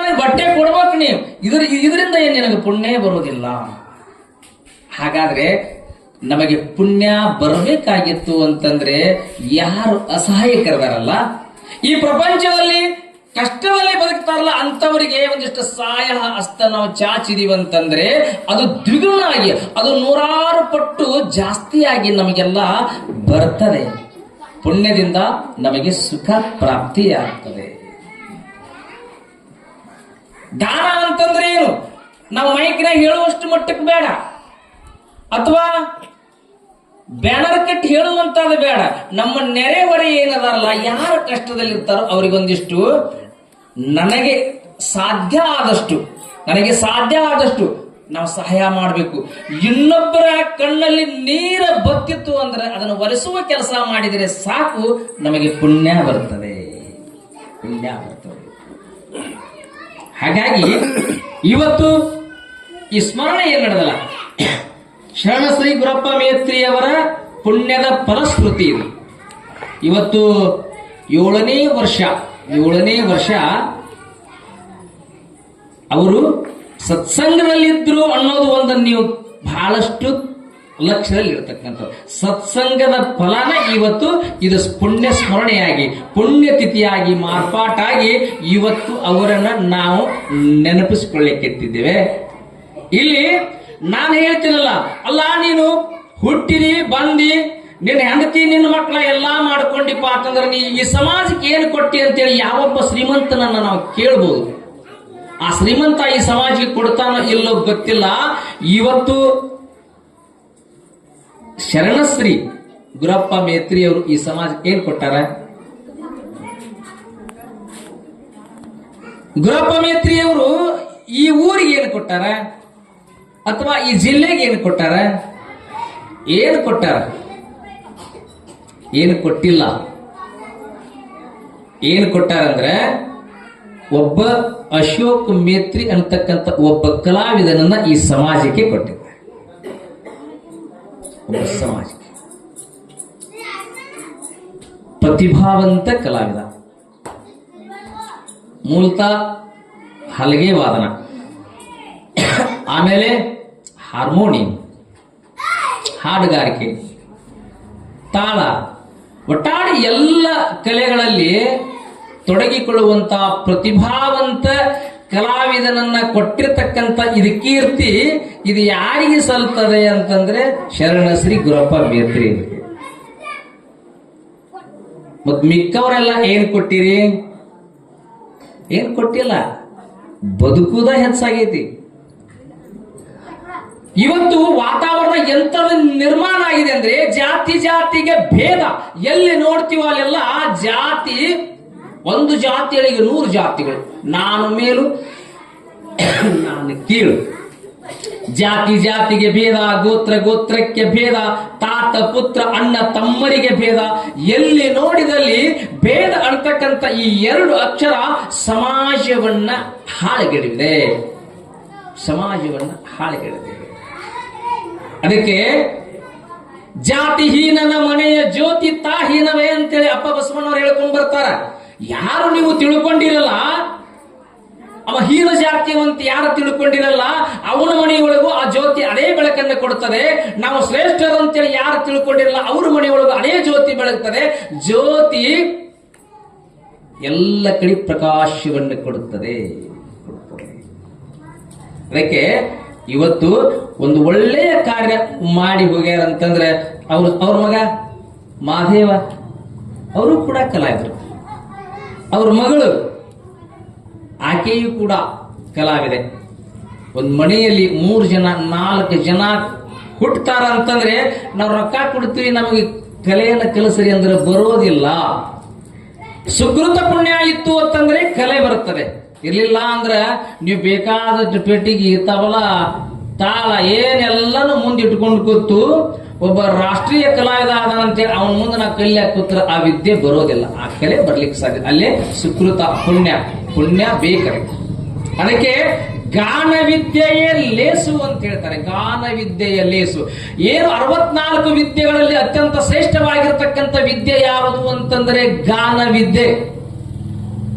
ನನಗೆ ಬಟ್ಟೆ ಕೊಡ್ಬೇಕು ನೀವು, ಇದರಿಂದ ಏನ್ ನಿನಗೆ ಪುಣ್ಯ ಬರುವುದಿಲ್ಲ. ಹಾಗಾದ್ರೆ ನಮಗೆ ಪುಣ್ಯ ಬರಬೇಕಾಗಿತ್ತು ಅಂತಂದ್ರೆ ಯಾರು ಅಸಹಾಯಕರದಾರಲ್ಲ, ಈ ಪ್ರಪಂಚದಲ್ಲಿ ಕಷ್ಟದಲ್ಲಿ ಬದುಕ್ತಾರಲ್ಲ ಅಂತವರಿಗೆ ಒಂದಿಷ್ಟು ಸಹಾಯ ಹಸ್ತ ನಾವು ಚಾಚಿದೀವಂತಂದ್ರೆ ಅದು ದ್ವಿಗುಣ ಆಗಿ, ಅದು 100 ಪಟ್ಟು ಜಾಸ್ತಿಯಾಗಿ ನಮಗೆಲ್ಲ ಬರ್ತದೆ. ಪುಣ್ಯದಿಂದ ನಮಗೆ ಸುಖ ಪ್ರಾಪ್ತಿಯಾಗ್ತದೆ. ದಾನ ಅಂತಂದ್ರೆ ಏನು? ನಾವು ಮೈಕ್ನಾಗ ಹೇಳುವಷ್ಟು ಮಟ್ಟಕ್ಕೆ ಬೇಡ, ಅಥವಾ ಬ್ಯಾನರ್ ಕಟ್ಟಿ ಹೇಳುವಂತಾದ ಬೇಡ. ನಮ್ಮ ನೆರೆಹೊರೆ ಏನದಾರಲ್ಲ, ಯಾರ ಕಷ್ಟದಲ್ಲಿರ್ತಾರೋ ಅವರಿಗೊಂದಿಷ್ಟು ನನಗೆ ಸಾಧ್ಯ ಆದಷ್ಟು ನಾವು ಸಹಾಯ ಮಾಡಬೇಕು. ಇನ್ನೊಬ್ಬರ ಕಣ್ಣಲ್ಲಿ ನೀರ ಬತ್ತಿತ್ತು ಅಂದ್ರೆ ಅದನ್ನು ಒರೆಸುವ ಕೆಲಸ ಮಾಡಿದರೆ ಸಾಕು, ನಮಗೆ ಪುಣ್ಯ ಬರ್ತದೆ. ಹಾಗಾಗಿ ಇವತ್ತು ಈ ಸ್ಮರಣೆ ಏನ್ ನಡೆದಲ್ಲ, ಶರಣಶ್ರೀ ಗುರಪ್ಪ ಮೇತ್ರಿಯವರ ಪುಣ್ಯದ ಫಲಶ್ರುತಿ ಇದು. ಇವತ್ತು 7ನೇ ವರ್ಷ ಅವರು ಸತ್ಸಂಗದಲ್ಲಿದ್ರು ಅನ್ನೋದು ಒಂದನ್ನು ನೀವು ಬಹಳಷ್ಟು ಲಕ್ಷ್ಯದಲ್ಲಿ ಇರತಕ್ಕಂಥದ್ದು. ಸತ್ಸಂಗದ ಫಲನ ಇವತ್ತು ಇದು ಪುಣ್ಯ ಸ್ಮರಣೆಯಾಗಿ, ಪುಣ್ಯತಿಥಿಯಾಗಿ ಮಾರ್ಪಾಟಾಗಿ ಇವತ್ತು ಅವರನ್ನ ನಾವು ನೆನಪಿಸಿಕೊಳ್ಳಿಕ್ಕೆತ್ತಿದ್ದೇವೆ. ಇಲ್ಲಿ ನಾನು ಹೇಳ್ತೀನಲ್ಲ, ಅಲ್ಲ ನೀನು ಹುಟ್ಟಿದಿ ಬಂದಿ, ನಿನ್ನ ಹೆಂಡತಿ ನಿನ್ನ ಮಕ್ಕಳ ಎಲ್ಲಾ ಮಾಡ್ಕೊಂಡಿಪ್ಪ ಅಂತಂದ್ರೆ ನೀ ಈ ಸಮಾಜಕ್ಕೆ ಏನು ಕೊಟ್ಟಿ ಅಂತೇಳಿ ಯಾವೊಬ್ಬ ಶ್ರೀಮಂತನನ್ನ ನಾವು ಕೇಳ್ಬೋದು. ಆ ಶ್ರೀಮಂತ ಈ ಸಮಾಜಕ್ಕೆ ಕೊಡ್ತಾನೋ ಇಲ್ಲೋ ಗೊತ್ತಿಲ್ಲ. ಇವತ್ತು ಶರಣಶ್ರೀ ಗುರಪ್ಪ ಮೇತ್ರಿ ಅವರು ಈ ಸಮಾಜಕ್ಕೆ ಏನ್ ಕೊಟ್ಟಾರ? ಗುರಪ್ಪ ಮೇತ್ರಿ ಅವರು ಈ ಊರಿಗೆ ಏನು ಕೊಟ್ಟಾರ, ಅಥವಾ ಈ ಜಿಲ್ಲೆಗೆ ಏನು ಕೊಟ್ಟಾರ? ಏನು ಕೊಟ್ಟಾರ? ಏನು ಕೊಟ್ಟಿಲ್ಲ. ಏನು ಕೊಟ್ಟಾರಂದ್ರೆ, ಒಬ್ಬ ಅಶೋಕ್ ಮೇತ್ರಿ ಅಂತಕ್ಕಂಥ ಒಬ್ಬ ಕಲಾವಿದನನ್ನ ಈ ಸಮಾಜಕ್ಕೆ ಕೊಟ್ಟಿದ್ದಾರೆ. ಒಬ್ಬ ಸಮಾಜಕ್ಕೆ ಪ್ರತಿಭಾವಂತ ಕಲಾವಿದ, ಮೂಲತಃ ಹಲಗೆ ವಾದನ, ಆಮೇಲೆ ಹಾರ್ಮೋನಿಯಂ, ಹಾಡುಗಾರಿಕೆ, ತಾಳ, ಒಟ್ಟಾರೆ ಎಲ್ಲ ಕಲೆಗಳಲ್ಲಿ ತೊಡಗಿಕೊಳ್ಳುವಂತಹ ಪ್ರತಿಭಾವಂತ ಕಲಾವಿದನನ್ನ ಕೊಟ್ಟಿರ್ತಕ್ಕಂಥ ಇದು ಕೀರ್ತಿ, ಇದು ಯಾರಿಗೆ ಸಲ್ತದೆ ಅಂತಂದ್ರೆ ಶರಣಶ್ರೀ ಗುರಪ್ಪ ಮೇತ್ರಿ. ಮತ್ ಮಿಕ್ಕವರೆಲ್ಲ ಏನ್ ಕೊಟ್ಟಿರಿ? ಏನ್ ಕೊಟ್ಟಿಲ್ಲ. ಬದುಕುದ ಹೆಚ್ಚಾಗೈತಿ. ಇವತ್ತು ವಾತಾವರಣ ಎಂತದ ನಿರ್ಮಾಣ ಆಗಿದೆ ಅಂದ್ರೆ, ಜಾತಿಗೆ ಭೇದ ಎಲ್ಲಿ ನೋಡ್ತೀವೋ ಅಲ್ಲೆಲ್ಲ ಜಾತಿ, ಒಂದು ಜಾತಿಗಳಿಗೆ 100 ಜಾತಿಗಳು, ನಾನು ಮೇಲು ನಾನು ಕೀಳು, ಜಾತಿಗೆ ಭೇದ, ಗೋತ್ರಕ್ಕೆ ಭೇದ, ತಾತ ಪುತ್ರ ಅಣ್ಣ ತಮ್ಮರಿಗೆ ಭೇದ, ಎಲ್ಲಿ ನೋಡಿದಲ್ಲಿ ಭೇದ ಅಂತಕ್ಕಂಥ ಈ 2 ಅಕ್ಷರ ಸಮಾಜವನ್ನ ಹಾಳುಗೆಡಿದೆ. ಅದಕ್ಕೆ ಜಾತಿಹೀನನ ಮನೆಯ ಜ್ಯೋತಿ ತಾಹೀನವೇ ಅಂತೇಳಿ ಅಪ್ಪ ಬಸವಣ್ಣವ್ರು ಹೇಳ್ಕೊಂಡು ಬರ್ತಾರ. ಯಾರು ನೀವು ತಿಳ್ಕೊಂಡಿರಲ್ಲ, ಅವ ಹೀನ ಜಾತಿಯವಂತ ಯಾರು ತಿಳ್ಕೊಂಡಿರಲ್ಲ, ಅವನ ಮನೆಯೊಳಗೂ ಆ ಜ್ಯೋತಿ ಅದೇ ಬೆಳಕನ್ನು ಕೊಡುತ್ತದೆ. ನಾವು ಶ್ರೇಷ್ಠರು ಅಂತೇಳಿ ಯಾರು ತಿಳ್ಕೊಂಡಿರಲ್ಲ, ಅವ್ರ ಮನೆಯೊಳಗೂ ಅದೇ ಜ್ಯೋತಿ ಬೆಳಗ್ತದೆ. ಜ್ಯೋತಿ ಎಲ್ಲ ಕಡೆ ಪ್ರಕಾಶವನ್ನು ಕೊಡುತ್ತದೆ. ಅದಕ್ಕೆ ಇವತ್ತು ಒಂದು ಒಳ್ಳೆಯ ಕಾರ್ಯ ಮಾಡಿ ಹೋಗ್ಯಾರ ಅಂತಂದ್ರೆ, ಅವ್ರ ಮಗ ಮಾದೇವ ಅವರು ಕೂಡ ಕಲಾವಿದರು, ಅವ್ರ ಮಗಳು ಆಕೆಯೂ ಕೂಡ ಕಲಾವಿದೆ. ಒಂದು ಮನೆಯಲ್ಲಿ 3 ಜನ 4 ಜನ ಹುಟ್ಟತಾರ ಅಂತಂದ್ರೆ ನಾವು ರೊಕ್ಕ ಕೊಡ್ತೀವಿ, ನಮಗೆ ಕಲೆಯನ್ನು ಕಲಿಸ್ರಿ ಅಂದ್ರೆ ಬರೋದಿಲ್ಲ. ಸುಕೃತ ಪುಣ್ಯ ಇತ್ತು ಅಂತಂದ್ರೆ ಕಲೆ ಬರುತ್ತದೆ. ಇರ್ಲಿಲ್ಲ ಅಂದ್ರ ನೀವು ಬೇಕಾದಷ್ಟು ಪೆಟ್ಟಿಗೆ ತಬಲ ತಾಳ ಏನೆಲ್ಲಾನು ಮುಂದೆ ಇಟ್ಕೊಂಡು ಕೂತು ಒಬ್ಬ ರಾಷ್ಟ್ರೀಯ ಕಲಾವಿದ ಆದಂತೇಳಿ ಅವನ ಮುಂದೆ ನಾವು ಕಲ್ಯ ಕೂತ್ರ ಆ ವಿದ್ಯೆ ಬರೋದಿಲ್ಲ, ಆ ಕಲೆ ಬರ್ಲಿಕ್ಕೆ ಸಾಧ್ಯ. ಅಲ್ಲೇ ಸುಕೃತ ಪುಣ್ಯ ಬೇಕರೆ. ಅದಕ್ಕೆ ಗಾನ ವಿದ್ಯೆಯೇ ಲೇಸು ಅಂತ ಹೇಳ್ತಾರೆ. ಗಾನ ವಿದ್ಯೆಯ ಲೇಸು ಏನು 64 ವಿದ್ಯೆಗಳಲ್ಲಿ ಅತ್ಯಂತ ಶ್ರೇಷ್ಠವಾಗಿರ್ತಕ್ಕಂಥ ವಿದ್ಯೆ ಯಾವುದು ಅಂತಂದ್ರೆ ಗಾನ ವಿದ್ಯೆ.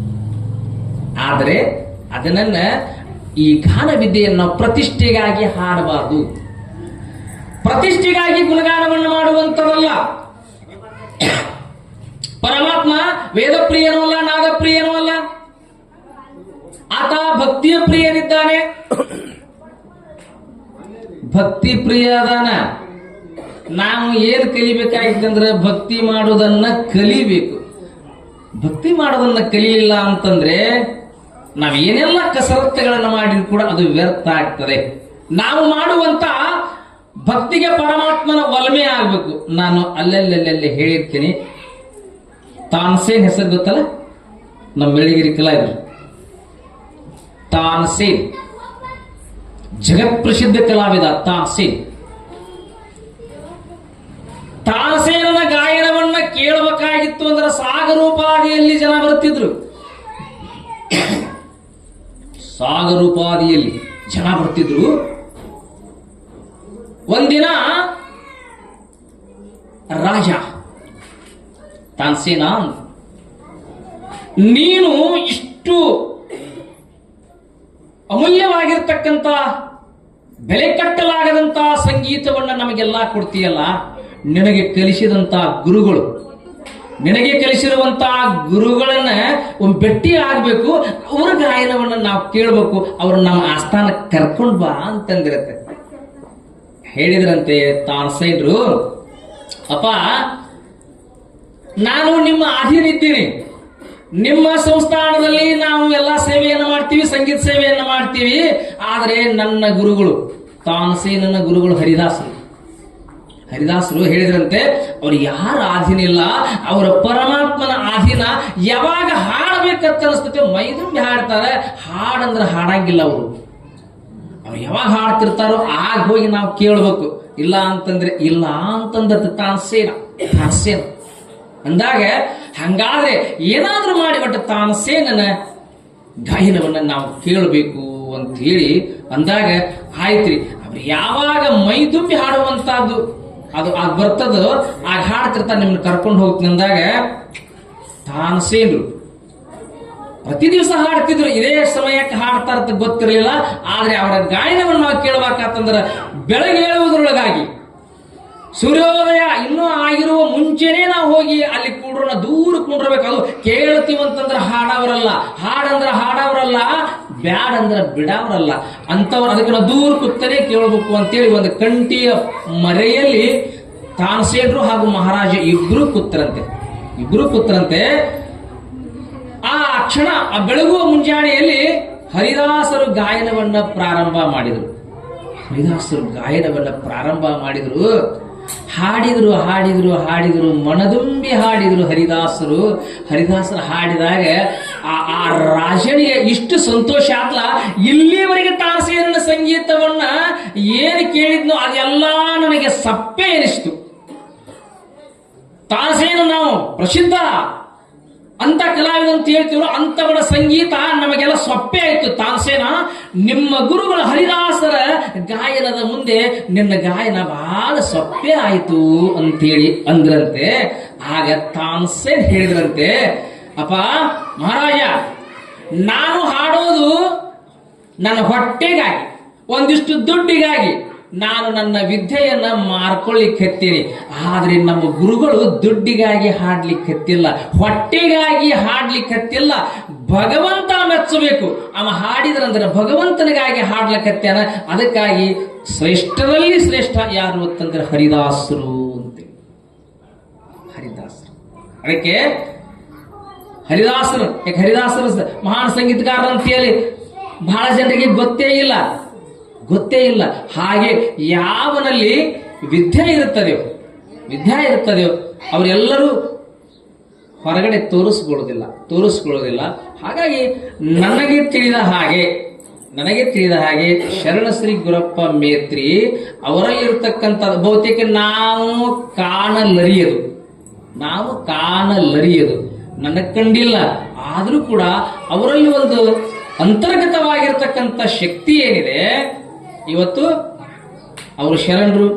ಆದರೆ ಅದನ್ನ ಈ ಗಾನ ವಿದ್ಯೆಯನ್ನು ನಾವು ಪ್ರತಿಷ್ಠೆಗಾಗಿ ಹಾಡಬಾರದು. ಪ್ರತಿಷ್ಠೆಗಾಗಿ ಗುಣಗಾನವನ್ನು ಮಾಡುವಂತದಲ್ಲ. ಪರಮಾತ್ಮ ವೇದ ಪ್ರಿಯನೂ ಅಲ್ಲ, ನಾದ ಪ್ರಿಯನೂ ಅಲ್ಲ. ಆತ ಭಕ್ತಿಯ ಪ್ರಿಯನಿದ್ದಾನೆ. ಭಕ್ತಿ ಪ್ರಿಯ ಅದಾನ. ನಾವು ಏನು ಕಲಿಬೇಕಾಗಿತ್ತಂದ್ರೆ ಭಕ್ತಿ ಮಾಡೋದನ್ನ ಕಲಿಬೇಕು. ಭಕ್ತಿ ಮಾಡೋದನ್ನ ಕಲಿಯಿಲ್ಲ ಅಂತಂದ್ರೆ ನಾವು ಏನೆಲ್ಲ ಕಸರತ್ತುಗಳನ್ನು ಮಾಡಿದ್ರು ಕೂಡ ಅದು ವ್ಯರ್ಥ ಆಗ್ತದೆ. ನಾವು ಮಾಡುವಂತ ಭಕ್ತಿಗೆ ಪರಮಾತ್ಮನ ಒಲಮೆ ಆಗ್ಬೇಕು. ನಾನು ಅಲ್ಲೆಲ್ಲೆಲ್ಲೆಲ್ಲಿ ಹೇಳಿರ್ತೀನಿ. ತಾನ್ಸೇನ್ ಹೆಸರು ಗೊತ್ತಲ್ಲ, ನಮ್ಮ ಬೆಳಗಿರಿ ಕಲಾವಿದರು. ತಾನ್ಸೇನ್ ಜಗತ್ ಪ್ರಸಿದ್ಧ ಕಲಾವಿದ ತಾನ್ಸೇನ್. ತಾನಸೇನನ ಗಾಯನವನ್ನ ಕೇಳಬೇಕಾಗಿತ್ತು ಅಂದ್ರೆ ಸಾಗರೋಪಾದಿಯಲ್ಲಿ ಜನ ಬರ್ತಿದ್ರು. ಸಾಗರೋಪಾದಿಯಲ್ಲಿ ಜನ ಬರ್ತಿದ್ರು. ಒಂದಿನ ರಾಜ ತಾನ್ಸೇನ, ನೀನು ಇಷ್ಟು ಅಮೂಲ್ಯವಾಗಿರ್ತಕ್ಕಂಥ ಬೆಲೆ ಕಟ್ಟಲಾಗದಂತ ಸಂಗೀತವನ್ನ ನಮಗೆಲ್ಲ ಕೊಡ್ತೀಯಲ್ಲ, ನಿನಗೆ ಕಲಿಸಿದಂತ ಗುರುಗಳು, ನಿನಗೆ ಕಲಿಸಿರುವಂತಹ ಗುರುಗಳನ್ನ ಒಂದು ಭೇಟಿ ಆಗ್ಬೇಕು, ಅವ್ರ ಗಾಯನವನ್ನ ನಾವು ಕೇಳಬೇಕು, ಅವ್ರ ನಮ್ಮ ಆಸ್ಥಾನಕ್ಕೆ ಕರ್ಕೊಂಡ್ ಬಾ ಅಂತಂದಿರತ್ತೆ. ಹೇಳಿದ್ರಂತೆ ತಾನ್ಸೇನ್ರು, ಅಪ್ಪ ನಾನು ನಿಮ್ಮ ಅಧೀನಿದ್ದೀನಿ, ನಿಮ್ಮ ಸಂಸ್ಥಾನದಲ್ಲಿ ನಾವು ಎಲ್ಲಾ ಸೇವೆಯನ್ನು ಮಾಡ್ತೀವಿ, ಸಂಗೀತ ಸೇವೆಯನ್ನು ಮಾಡ್ತೀವಿ. ಆದರೆ ನನ್ನ ಗುರುಗಳು ತಾನ್ಸೇನನ ಗುರುಗಳು ಹರಿದಾಸರು ಹೇಳಿದ್ರಂತೆ, ಅವ್ರು ಯಾರ ಆಧೀನ ಇಲ್ಲ, ಅವರ ಪರಮಾತ್ಮನ ಆಧೀನ. ಯಾವಾಗ ಹಾಡಬೇಕಂತ ಅನಿಸ್ತದೆ ಮೈದುಂಬಿ ಹಾಡ್ತಾರೆ. ಹಾಡಂದ್ರೆ ಹಾಡಂಗಿಲ್ಲ ಅವರು. ಅವ್ರು ಯಾವಾಗ ಹಾಡ್ತಿರ್ತಾರೋ ಆಗ ಹೋಗಿ ನಾವು ಕೇಳಬೇಕು. ಇಲ್ಲ ಅಂತಂದ್ರೆ ಇಲ್ಲ ಅಂತಂದ್ರೆ ತಾನ್ಸೇನ ಅಂದಾಗ, ಹಂಗಾದ್ರೆ ಏನಾದ್ರೂ ಮಾಡಿ ಒಟ್ಟು ತಾನ್ಸೇನನ ಗಾಯನವನ್ನ ನಾವು ಕೇಳಬೇಕು ಅಂತ ಹೇಳಿ ಅಂದಾಗ, ಆಯ್ತ್ರಿ ಅವ್ರು ಯಾವಾಗ ಮೈದುಂಬಿ ಹಾಡುವಂತಹದ್ದು ಅದು ಆಗ ಬರ್ತದೋ ಆಗ ಹಾಡ್ತಿರ್ತಾರೆ, ನಿಮ್ಮನ್ನ ಕರ್ಕೊಂಡು ಹೋಗ್ತೀನಿ ಅಂದಾಗ ತಾನ್ಸೇನ್ರು ಪ್ರತಿ ದಿವಸ ಹಾಡ್ತಿದ್ರು. ಇದೇ ಸಮಯಕ್ಕೆ ಹಾಡ್ತಾರ ಗೊತ್ತಿರಲಿಲ್ಲ. ಆದ್ರೆ ಅವರ ಗಾಯನವನ್ನು ನಾವು ಕೇಳಬೇಕಾತಂದ್ರೆ ಬೆಳಗ್ಗೆ ಏಳುವುದರೊಳಗಾಗಿ, ಸೂರ್ಯೋದಯ ಇನ್ನೂ ಆಗಿರುವ ಮುಂಚೆನೆ ನಾವು ಹೋಗಿ ಅಲ್ಲಿ ಕೂಡ್ರನ್ನ ದೂರ ಕುಂಡ್ರಬೇಕು. ಅದು ಕೇಳ್ತೀವಂತಂದ್ರೆ ಹಾಡವರಲ್ಲ, ಹಾಡವರಲ್ಲ, ಬ್ಯಾಡಂದ್ರ ಬಿಡವರಲ್ಲ ಅಂತವ್ರು. ಅದಕ್ಕೆ ನಾವು ದೂರ ಕೂತನೇ ಕೇಳಬೇಕು ಅಂತೇಳಿ ಒಂದು ಕಂಟಿಯ ಮರೆಯಲ್ಲಿ ತಾನ್ಸೇನ್ರು ಹಾಗೂ ಮಹಾರಾಜ ಇಬ್ರು ಕೂತ್ರಂತೆ. ಆ ಕ್ಷಣ ಆ ಬೆಳಗುವ ಮುಂಜಾನೆಯಲ್ಲಿ ಹರಿದಾಸರು ಗಾಯನವನ್ನ ಪ್ರಾರಂಭ ಮಾಡಿದರು. ಹಾಡಿದ್ರು, ಮನದುಂಬಿ ಹಾಡಿದ್ರು ಹರಿದಾಸರು ಹಾಡಿದಾಗ ಆ ರಾಜನಿಗೆ ಇಷ್ಟು ಸಂತೋಷ ಆತ್ಲ. ಇಲ್ಲಿವರೆಗೆ ತಾನ್ಸೇನನ ಸಂಗೀತವನ್ನ ಏನು ಕೇಳಿದ್ನೋ ಅದೆಲ್ಲ ನನಗೆ ಸಪ್ಪೆ ಎನಿಸ್ತು. ತಾನ್ಸೇನ ನಾವು ಪ್ರಸಿದ್ಧ ಅಂತ ಕಲಾವಿದ ಅಂತ ಹೇಳ್ತೀವ್ರು, ಅಂತವರ ಸಂಗೀತ ನಮಗೆಲ್ಲ ಸೊಪ್ಪೆ ಆಯ್ತು. ತಾನ್ಸೇನ, ನಿಮ್ಮ ಗುರುಗಳ ಹರಿದಾಸರ ಗಾಯನದ ಮುಂದೆ ನಿನ್ನ ಗಾಯನ ಬಹಳ ಸೊಪ್ಪೆ ಆಯ್ತು ಅಂತೇಳಿ ಅಂದ್ರಂತೆ. ಆಗ ತಾನ್ಸೇನ್ ಹೇಳಿದ್ರಂತೆ, ಅಪ್ಪ ಮಹಾರಾಜ, ನಾನು ಹಾಡೋದು ನನ್ನ ಹೊಟ್ಟೆಗಾಗಿ, ಒಂದಿಷ್ಟು ದುಡ್ಡಿಗಾಗಿ ನಾನು ನನ್ನ ವಿದ್ಯೆಯನ್ನ ಮಾರ್ಕೊಳ್ಳಿಕ್ಕೆ ಹತ್ತೀನಿ. ಆದ್ರೆ ನಮ್ಮ ಗುರುಗಳು ದುಡ್ಡಿಗಾಗಿ ಹಾಡ್ಲಿಕ್ಕೆ ಹತ್ತಿಲ್ಲ, ಹೊಟ್ಟೆಗಾಗಿ ಹಾಡ್ಲಿಕ್ಕೆ ಹತ್ತಿಲ್ಲ. ಭಗವಂತ ಮೆಚ್ಚಬೇಕು. ಅವ ಹಾಡಿದ್ರಂದ್ರೆ ಭಗವಂತನಿಗಾಗಿ ಹಾಡ್ಲಿಕ್ಕೆ ಹತ್ಯಾನ. ಅದಕ್ಕಾಗಿ ಶ್ರೇಷ್ಠರಲ್ಲಿ ಶ್ರೇಷ್ಠ ಯಾರು ಅಂತಂದ್ರೆ ಹರಿದಾಸರು ಅಂತೇಳಿ. ಅದಕ್ಕೆ ಹರಿದಾಸರು ಮಹಾನ್ ಸಂಗೀತಗಾರರು ಅಂತ ಹೇಳಿ ಬಹಳ ಜನರಿಗೆ ಗೊತ್ತೇ ಇಲ್ಲ. ಹಾಗೆ ಯಾವನಲ್ಲಿ ವಿದ್ಯೆ ಇರುತ್ತದೆಯೋ ಅವರೆಲ್ಲರೂ ಹೊರಗಡೆ ತೋರಿಸ್ಕೊಳ್ಳೋದಿಲ್ಲ. ಹಾಗಾಗಿ ನನಗೆ ತಿಳಿದ ಹಾಗೆ ಶರಣಶ್ರೀ ಗುರಪ್ಪ ಮೇತ್ರಿ ಅವರಲ್ಲಿರ್ತಕ್ಕಂಥದ್ದು ಬಹುತೇಕ ನಾವು ಕಾಣಲರಿಯದು ನನಗೆ ಕಂಡಿಲ್ಲ. ಆದ್ರೂ ಕೂಡ ಅವರಲ್ಲಿ ಒಂದು ಅಂತರ್ಗತವಾಗಿರ್ತಕ್ಕಂಥ ಶಕ್ತಿ ಏನಿದೆ. ಇವತ್ತು ಅವರು ಶರಣರು,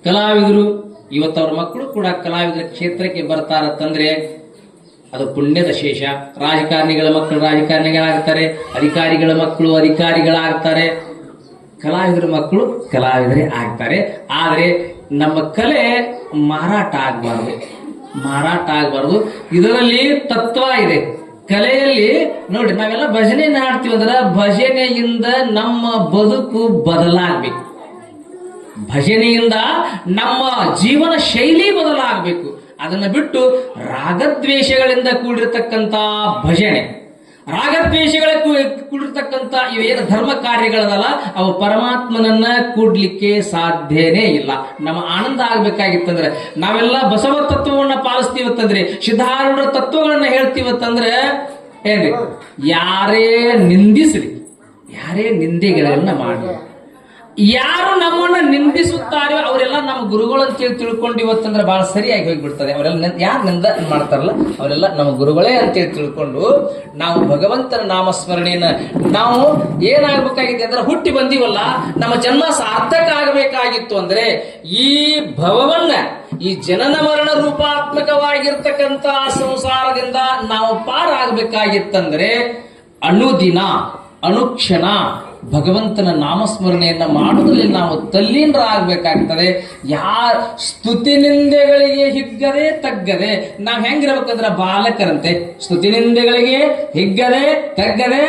ಕಲಾವಿದರು, ಇವತ್ತು ಅವ್ರ ಮಕ್ಕಳು ಕೂಡ ಕಲಾವಿದರ ಕ್ಷೇತ್ರಕ್ಕೆ ಬರ್ತಾರಂತಂದ್ರೆ ಅದು ಪುಣ್ಯದ ಶೇಷ. ರಾಜಕಾರಣಿಗಳ ಮಕ್ಕಳು ರಾಜಕಾರಣಿಗಳಾಗ್ತಾರೆ, ಅಧಿಕಾರಿಗಳ ಮಕ್ಕಳು ಅಧಿಕಾರಿಗಳಾಗ್ತಾರೆ, ಕಲಾವಿದರ ಮಕ್ಕಳು ಕಲಾವಿದರೇ ಆಗ್ತಾರೆ. ಆದರೆ ನಮ್ಮ ಕಲೆ ಮಾರಾಟ ಆಗಬಾರ್ದು. ಇದರಲ್ಲಿ ತತ್ವ ಇದೆ. ಕಲೆಯಲ್ಲಿ ನೋಡಿ, ನಾವೆಲ್ಲ ಭಜನೆ ಹಾಡ್ತೀವಿ ಅಂದ್ರೆ ಭಜನೆಯಿಂದ ನಮ್ಮ ಬದುಕು ಬದಲಾಗಬೇಕು, ಭಜನೆಯಿಂದ ನಮ್ಮ ಜೀವನ ಶೈಲಿ ಬದಲಾಗಬೇಕು. ಅದನ್ನ ಬಿಟ್ಟು ರಾಗದ್ವೇಷಗಳಿಂದ ಕೂಡಿರತಕ್ಕಂತ ಭಜನೆ, ರಾಗದ್ವೇಷಗಳ ಕೂಡಿರ್ತಕ್ಕಂಥ ಇವೇನು ಧರ್ಮ ಕಾರ್ಯಗಳದಲ್ಲ, ಅವು ಪರಮಾತ್ಮನನ್ನ ಕೂಡ್ಲಿಕ್ಕೆ ಸಾಧ್ಯನೇ ಇಲ್ಲ. ನಮ್ಮ ಆನಂದ ಆಗ್ಬೇಕಾಗಿತ್ತಂದ್ರೆ ನಾವೆಲ್ಲ ಬಸವ ತತ್ವವನ್ನ ಪಾಲಿಸ್ತೀವತ್ತಂದ್ರೆ, ಸಿದ್ಧಾರೂಢರ ತತ್ವಗಳನ್ನ ಹೇಳ್ತೀವತ್ತಂದ್ರೆ ಏನ್ರಿ, ಯಾರೇ ನಿಂದಿಸ್ರಿ, ಯಾರೇ ನಿಂದೆಗಳನ್ನ ಮಾಡಿ, ಯಾರು ನಮ್ಮನ್ನ ನಿಂದಿಸುತ್ತಾರೋ ಅವರೆಲ್ಲ ನಮ್ಮ ಗುರುಗಳು ಅಂತೇಳಿ ತಿಳ್ಕೊಂಡು ಇವತ್ತಂದ್ರೆ ಬಹಳ ಸರಿಯಾಗಿ ಹೋಗ್ಬಿಡ್ತದೆ. ಅವರೆಲ್ಲ ಯಾರು ನಿಂದ ಮಾಡ್ತಾರಲ್ಲ ಅವರೆಲ್ಲ ನಮ್ಮ ಗುರುಗಳೇ ಅಂತೇಳಿ ತಿಳ್ಕೊಂಡು ನಾವು ಭಗವಂತನ ನಾಮಸ್ಮರಣೆಯನ್ನ ನಾವು ಏನಾಗಬೇಕಾಗಿದೆ ಅಂದ್ರೆ, ಹುಟ್ಟಿ ಬಂದೀವಲ್ಲ, ನಮ್ಮ ಜನ್ಮ ಸಾರ್ಥಕ ಆಗಬೇಕಾಗಿತ್ತು ಅಂದ್ರೆ ಈ ಭವವನ್ನ, ಈ ಜನನ ಮರಣ ರೂಪಾತ್ಮಕವಾಗಿರ್ತಕ್ಕಂಥ ಸಂಸಾರದಿಂದ ನಾವು ಪಾರಾಗಬೇಕಾಗಿತ್ತಂದ್ರೆ ಅನುದಿನ ಅನುಕ್ಷಣ ಭಗವಂತನ ನಾಮಸ್ಮರಣೆಯನ್ನ ಮಾಡುವುದರಲ್ಲಿ ನಾವು ತಲ್ಲೀನರಾಗಬೇಕಾಗ್ತದೆ. ಸ್ತುತಿ ನಿಂದೆಗಳಿಗೆ ಹಿಗ್ಗದೆ ತಗ್ಗದೆ ನಾವ್ ಹೆಂಗಿರ್ಬೇಕಂದ್ರೆ ಬಾಲಕರಂತೆ, ಸ್ತುತಿ ನಿಂದೆಗಳಿಗೆ ಹಿಗ್ಗದೆ ತಗ್ಗದೆ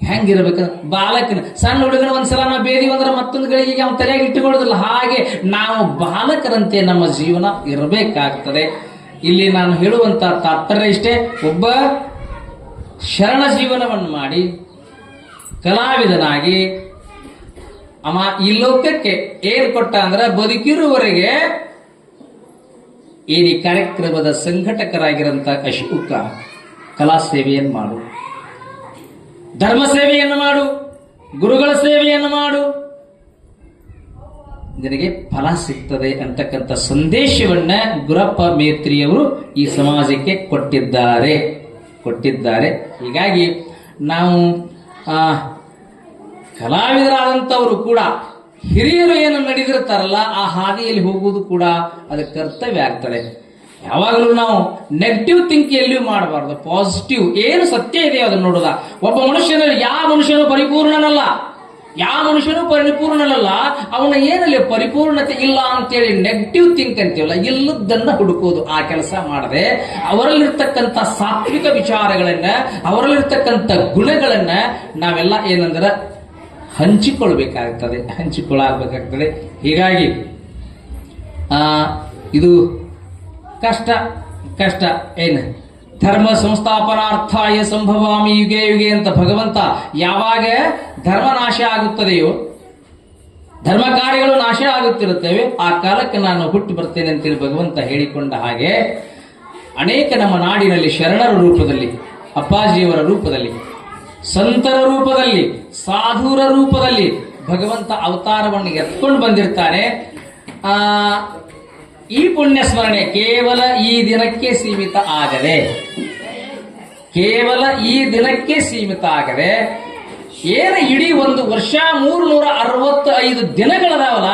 ಹೆಂಗಿರ್ಬೇಕಂದ್ರೆ ಬಾಲಕನ, ಸಣ್ಣ ಹುಡುಗನ ಒಂದ್ಸಲ ನಾವು ಬೇದಿ ಅಂದ್ರೆ ಮತ್ತೊಂದು ಗಳಿಗೆ ಅವ್ನ ತಲೆಯಾಗಿ ಇಟ್ಟುಕೊಳ್ಳೋದಿಲ್ಲ. ಹಾಗೆ ನಾವು ಬಾಲಕರಂತೆ ನಮ್ಮ ಜೀವನ ಇರಬೇಕಾಗ್ತದೆ. ಇಲ್ಲಿ ನಾನು ಹೇಳುವಂತ ತಾತ್ಪರ್ಯ ಇಷ್ಟೇ, ಒಬ್ಬ ಶರಣ ಜೀವನವನ್ನು ಮಾಡಿ ಕಲಾವಿದನಾಗಿ ಅವ ಈ ಲೋಕಕ್ಕೆ ಏನ್ ಕೊಟ್ಟ ಅಂದ್ರೆ, ಬದುಕಿರುವವರೆಗೆ ಈ ಕಾರ್ಯಕ್ರಮದ ಸಂಘಟಕರಾಗಿರಂತ ಅಶೋಕ ಕಲಾ ಸೇವೆಯನ್ನು ಮಾಡು, ಧರ್ಮ ಸೇವೆಯನ್ನು ಮಾಡು, ಗುರುಗಳ ಸೇವೆಯನ್ನು ಮಾಡು, ನಿನಗೆ ಫಲ ಸಿಗ್ತದೆ ಅಂತಕ್ಕಂಥ ಸಂದೇಶವನ್ನ ಗುರಪ್ಪ ಮೇತ್ರಿಯವರು ಈ ಸಮಾಜಕ್ಕೆ ಕೊಟ್ಟಿದ್ದಾರೆ. ಹೀಗಾಗಿ ನಾವು ಕಲಾವಿದರಾದಂಥವರು ಕೂಡ ಹಿರಿಯರು ಏನು ನಡೆದಿರ್ತಾರಲ್ಲ ಆ ಹಾದಿಯಲ್ಲಿ ಹೋಗುವುದು ಕೂಡ ಅದರ ಕರ್ತವ್ಯ ಆಗ್ತದೆ. ಯಾವಾಗಲೂ ನಾವು ನೆಗೆಟಿವ್ ಥಿಂಕ್ ಎಲ್ಲಿಯೂ ಮಾಡಬಾರ್ದು, ಪಾಸಿಟಿವ್ ಏನು ಸತ್ಯ ಇದೆ ಅದನ್ನು ನೋಡೋದ. ಒಬ್ಬ ಮನುಷ್ಯನಲ್ಲಿ ಯಾವ ಮನುಷ್ಯನು ಪರಿಪೂರ್ಣನಲ್ಲ, ಅವನ ಏನಲ್ಲಿ ಪರಿಪೂರ್ಣತೆ ಇಲ್ಲ ಅಂತೇಳಿ ನೆಗೆಟಿವ್ ಥಿಂಕ್ ಅಂತೀವಲ್ಲ, ಇಲ್ಲದನ್ನ ಹುಡುಕೋದು, ಆ ಕೆಲಸ ಮಾಡದೆ ಅವರಲ್ಲಿರ್ತಕ್ಕಂಥ ಸಾತ್ವಿಕ ವಿಚಾರಗಳನ್ನ, ಅವರಲ್ಲಿರ್ತಕ್ಕಂಥ ಗುಣಗಳನ್ನ ನಾವೆಲ್ಲ ಏನಂದ್ರೆ ಹಂಚಿಕೊಳ್ಳಬೇಕಾಗ್ತದೆ. ಹೀಗಾಗಿ ಇದು ಕಷ್ಟ ಏನು, ಧರ್ಮ ಸಂಸ್ಥಾಪನಾರ್ಥಾಯ ಸಂಭವಾಮಿ ಯುಗೆ ಯುಗೆ ಅಂತ ಭಗವಂತ ಯಾವಾಗ ಧರ್ಮ ನಾಶ ಆಗುತ್ತದೆಯೋ, ಧರ್ಮ ಕಾರ್ಯಗಳು ನಾಶ ಆಗುತ್ತಿರುತ್ತವೆ, ಆ ಕಾಲಕ್ಕೆ ನಾನು ಹುಟ್ಟಿ ಬರ್ತೇನೆ ಅಂತೇಳಿ ಭಗವಂತ ಹೇಳಿಕೊಂಡ ಹಾಗೆ ಅನೇಕ ನಮ್ಮ ನಾಡಿನಲ್ಲಿ ಶರಣರ ರೂಪದಲ್ಲಿ, ಅಪ್ಪಾಜಿಯವರ ರೂಪದಲ್ಲಿ, ಸಂತರ ರೂಪದಲ್ಲಿ, ಸಾಧುರ ರೂಪದಲ್ಲಿ ಭಗವಂತ ಅವತಾರವನ್ನು ಎತ್ಕೊಂಡು ಬಂದಿರ್ತಾನೆ. ಈ ಪುಣ್ಯ ಸ್ಮರಣೆ ಕೇವಲ ಈ ದಿನಕ್ಕೆ ಸೀಮಿತ ಆಗದೆ ಏನು ಇಡೀ ಒಂದು ವರ್ಷ 365 ದಿನಗಳದಾವಲ್ಲ,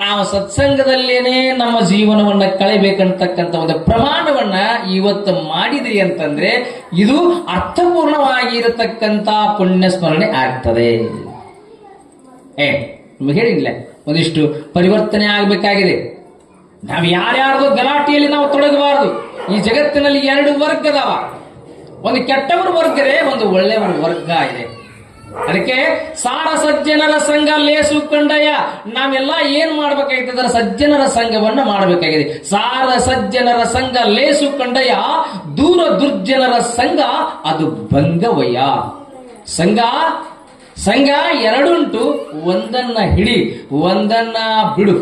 ನಾವು ಸತ್ಸಂಗದಲ್ಲೇನೆ ನಮ್ಮ ಜೀವನವನ್ನ ಕಳೆಬೇಕಂತಕ್ಕಂಥ ಒಂದು ಪ್ರಮಾಣವನ್ನ ಇವತ್ತು ಮಾಡಿದ್ರಿ ಅಂತಂದ್ರೆ ಇದು ಅರ್ಥಪೂರ್ಣವಾಗಿರತಕ್ಕಂಥ ಪುಣ್ಯ ಸ್ಮರಣೆ ಆಗ್ತದೆ. ನಿಮಗೆ ಹೇಳಿಲ್ಲ, ಒಂದಿಷ್ಟು ಪರಿವರ್ತನೆ ಆಗಬೇಕಾಗಿದೆ. ನಾವು ಯಾರ್ಯಾರ್ದು ಗಲಾಟೆಯಲ್ಲಿ ನಾವು ತೊಡಗಬಾರದು. ಈ ಜಗತ್ತಿನಲ್ಲಿ 2 ವರ್ಗ ಅದಾವ, ಒಂದು ಕೆಟ್ಟವರ ವರ್ಗವೇ, ಒಂದು ಒಳ್ಳೆಯವರ ವರ್ಗ ಇದೆ. ಅದಕ್ಕೆ ಸಾರ ಸಜ್ಜನರ ಸಂಘ ಲೇಸು ಕಂಡಯ್ಯ, ನಾವೆಲ್ಲ ಏನ್ ಮಾಡ್ಬೇಕಾಗಿತ್ತು, ಸಜ್ಜನರ ಸಂಘವನ್ನ ಮಾಡಬೇಕಾಗಿದೆ. ಸಾರ ಸಜ್ಜನರ ಸಂಘ ಲೇಸು ಕಂಡಯ್ಯ, ದೂರ ದುರ್ಜನರ ಸಂಘ ಅದು ಭಂಗವಯ್ಯ. ಸಂಘ 2 ಉಂಟು, ಒಂದನ್ನ ಹಿಡಿ ಒಂದನ್ನ ಬಿಡು.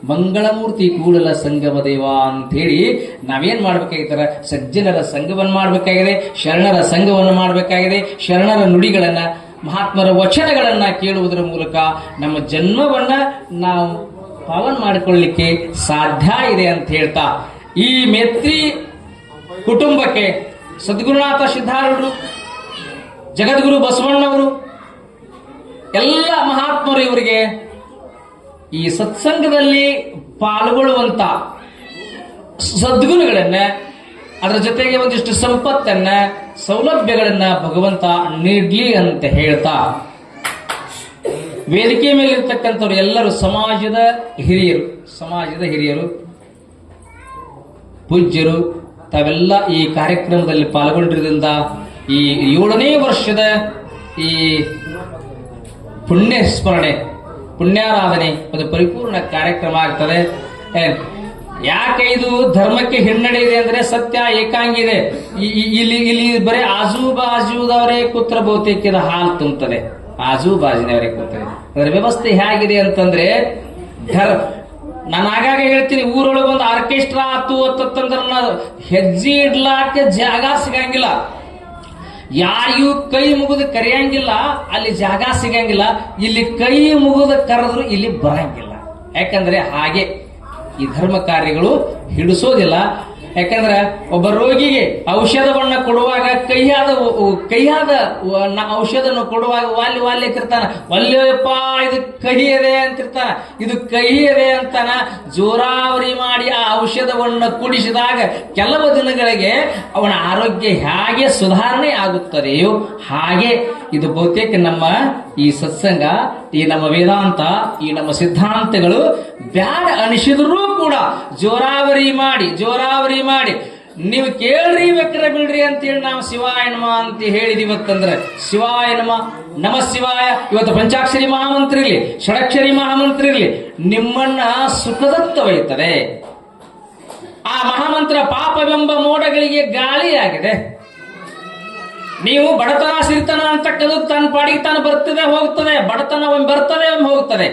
ಮಂಗಳಮೂರ್ತಿ ಕೂಡಲ ಸಂಗಮ ದೇವ ಅಂತ ಹೇಳಿ ನಾವೇನ್ ಮಾಡ್ಬೇಕಾಗಿದ್ದಾರೆ, ಸಜ್ಜನರ ಸಂಘವನ್ನು ಮಾಡಬೇಕಾಗಿದೆ, ಶರಣರ ಸಂಘವನ್ನು ಮಾಡಬೇಕಾಗಿದೆ. ಶರಣರ ನುಡಿಗಳನ್ನ, ಮಹಾತ್ಮರ ವಚನಗಳನ್ನ ಕೇಳುವುದರ ಮೂಲಕ ನಮ್ಮ ಜನ್ಮವನ್ನ ನಾವು ಪಾವನ ಮಾಡಿಕೊಳ್ಳಲಿಕ್ಕೆ ಸಾಧ್ಯ ಇದೆ ಅಂತ ಹೇಳ್ತಾ, ಈ ಮೇತ್ರಿ ಕುಟುಂಬಕ್ಕೆ ಸದ್ಗುರುನಾಥ ಸಿದ್ಧಾರೂಢರು, ಜಗದ್ಗುರು ಬಸವಣ್ಣವರು, ಎಲ್ಲ ಮಹಾತ್ಮರು ಇವರಿಗೆ ಈ ಸತ್ಸಂಗದಲ್ಲಿ ಪಾಲ್ಗೊಳ್ಳುವಂತ ಸದ್ಗುರುಗಳನ್ನ ಅದರ ಜೊತೆಗೆ ಒಂದಿಷ್ಟು ಸಂಪತ್ತನ್ನ ಸೌಲಭ್ಯಗಳನ್ನ ಭಗವಂತ ನೀಡ್ಲಿ ಅಂತ ಹೇಳ್ತಾ ವೇದಿಕೆ ಮೇಲೆ ಇರ್ತಕ್ಕಂಥವ್ರು ಎಲ್ಲರೂ ಸಮಾಜದ ಹಿರಿಯರು ಪೂಜ್ಯರು ತಾವೆಲ್ಲ ಈ ಕಾರ್ಯಕ್ರಮದಲ್ಲಿ ಪಾಲ್ಗೊಂಡಿರೋದ್ರಿಂದ ಈ 7ನೇ ವರ್ಷದ ಈ ಪುಣ್ಯ ಸ್ಮರಣೆ ಪುಣ್ಯಾರಾಧನೆ ಒಂದು ಪರಿಪೂರ್ಣ ಕಾರ್ಯಕ್ರಮ ಆಗ್ತದೆ. ಯಾಕೆ ಇದು ಧರ್ಮಕ್ಕೆ ಹಿನ್ನಡೆ ಇದೆ ಅಂದ್ರೆ ಸತ್ಯ ಏಕಾಂಗಿದೆ. ಇಲ್ಲಿ ಬರೀ ಆಜುಬಾಜುದವರೇ ಕೂತ್ರ ಬಹುತೇಕದ ಹಾಲು ತುಂಬುತ್ತದೆ, ಆಜುಬಾಜಿನವರೇ ಕೂತದೆ. ಅದರ ವ್ಯವಸ್ಥೆ ಹೇಗಿದೆ ಅಂತಂದ್ರೆ ನಾನು ಆಗಾಗ ಹೇಳ್ತೀನಿ, ಊರೊಳಗೆ ಒಂದು ಆರ್ಕೆಸ್ಟ್ರಾ ಆತು ಅಂತಂದ್ರ ಹೆಜ್ಜೆ ಇಡ್ಲಾಕ ಜಾಗ ಸಿಗಂಗಿಲ್ಲ, ಯಾರಿಗೂ ಕೈ ಮುಗಿದು ಕರೆಯಂಗಿಲ್ಲ, ಅಲ್ಲಿ ಜಾಗ ಸಿಗಂಗಿಲ್ಲ. ಇಲ್ಲಿ ಕೈ ಮುಗಿದು ಕರೆದ್ರು ಇಲ್ಲಿ ಬರಂಗಿಲ್ಲ. ಯಾಕಂದ್ರೆ ಹಾಗೆ ಈ ಧರ್ಮ ಕಾರ್ಯಗಳು ಹಿಡಿಸೋದಿಲ್ಲ. ಯಾಕಂದ್ರೆ ಒಬ್ಬ ರೋಗಿಗೆ ಔಷಧವನ್ನ ಕೊಡುವಾಗ ಕೈಯಾದ ಔಷಧವನ್ನು ಕೊಡುವಾಗ ವಾಲ್ಯ ಅಂತಿರ್ತಾನ, ಒಲ್ಲೆಯಪ್ಪ ಇದು ಕಹಿ ಇದೆ ಅಂತಿರ್ತಾನ, ಇದು ಕಹಿ ಇದೆ ಅಂತಾನ. ಜೋರಾವರಿ ಮಾಡಿ ಆ ಔಷಧವನ್ನು ಕುಡಿಸಿದಾಗ ಕೆಲವು ದಿನಗಳಿಗೆ ಅವನ ಆರೋಗ್ಯ ಹೇಗೆ ಸುಧಾರಣೆ ಆಗುತ್ತದೆಯೋ ಹಾಗೆ ಇದು ಬಹುತೇಕ ನಮ್ಮ ಈ ಸತ್ಸಂಗ, ಈ ನಮ್ಮ ವೇದಾಂತ, ಈ ನಮ್ಮ ಸಿದ್ಧಾಂತಗಳು ಬ್ಯಾಡ ಅನಿಸಿದ್ರೂ ಕೂಡ ಜೋರಾವರಿ ಮಾಡಿ ನೀವು ಕೇಳ್ರಿ ಬೇಕ್ರ ಬಿಡ್ರಿ ಅಂತೇಳಿ ನಾವು ಶಿವಾಯ ನಮ ಅಂತ ಹೇಳಿದಿವತ್ತಂದ್ರೆ ಶಿವಾಯ ನಮ ಶಿವಾಯ. ಇವತ್ತು ಪಂಚಾಕ್ಷರಿ ಮಹಾಮಂತ್ರ ಇರಲಿ, ಷಡಕ್ಷರಿ ಮಹಾಮಂತ್ರ ಇರಲಿ, ನಿಮ್ಮನ್ನ ಸುಖದತ್ತ ಒಯ್ಯುತ್ತದೆ. ಆ ಮಹಾಮಂತ್ರ ಪಾಪವೆಂಬ ಮೋಡಗಳಿಗೆ ಗಾಳಿಯಾಗಿದೆ. ನೀವು ಬಡತನ ಸಿರಿತನ ಅಂತಕ್ಕದ್ದು ತನ್ನ ಪಾಡಿಗೆ ತಾನು ಬರ್ತದೆ ಹೋಗ್ತದೆ, ಬಡತನ ಒಮ್ಮೆ ಬರ್ತದೆ ಒಮ್ಮೆ ಹೋಗ್ತದೆ.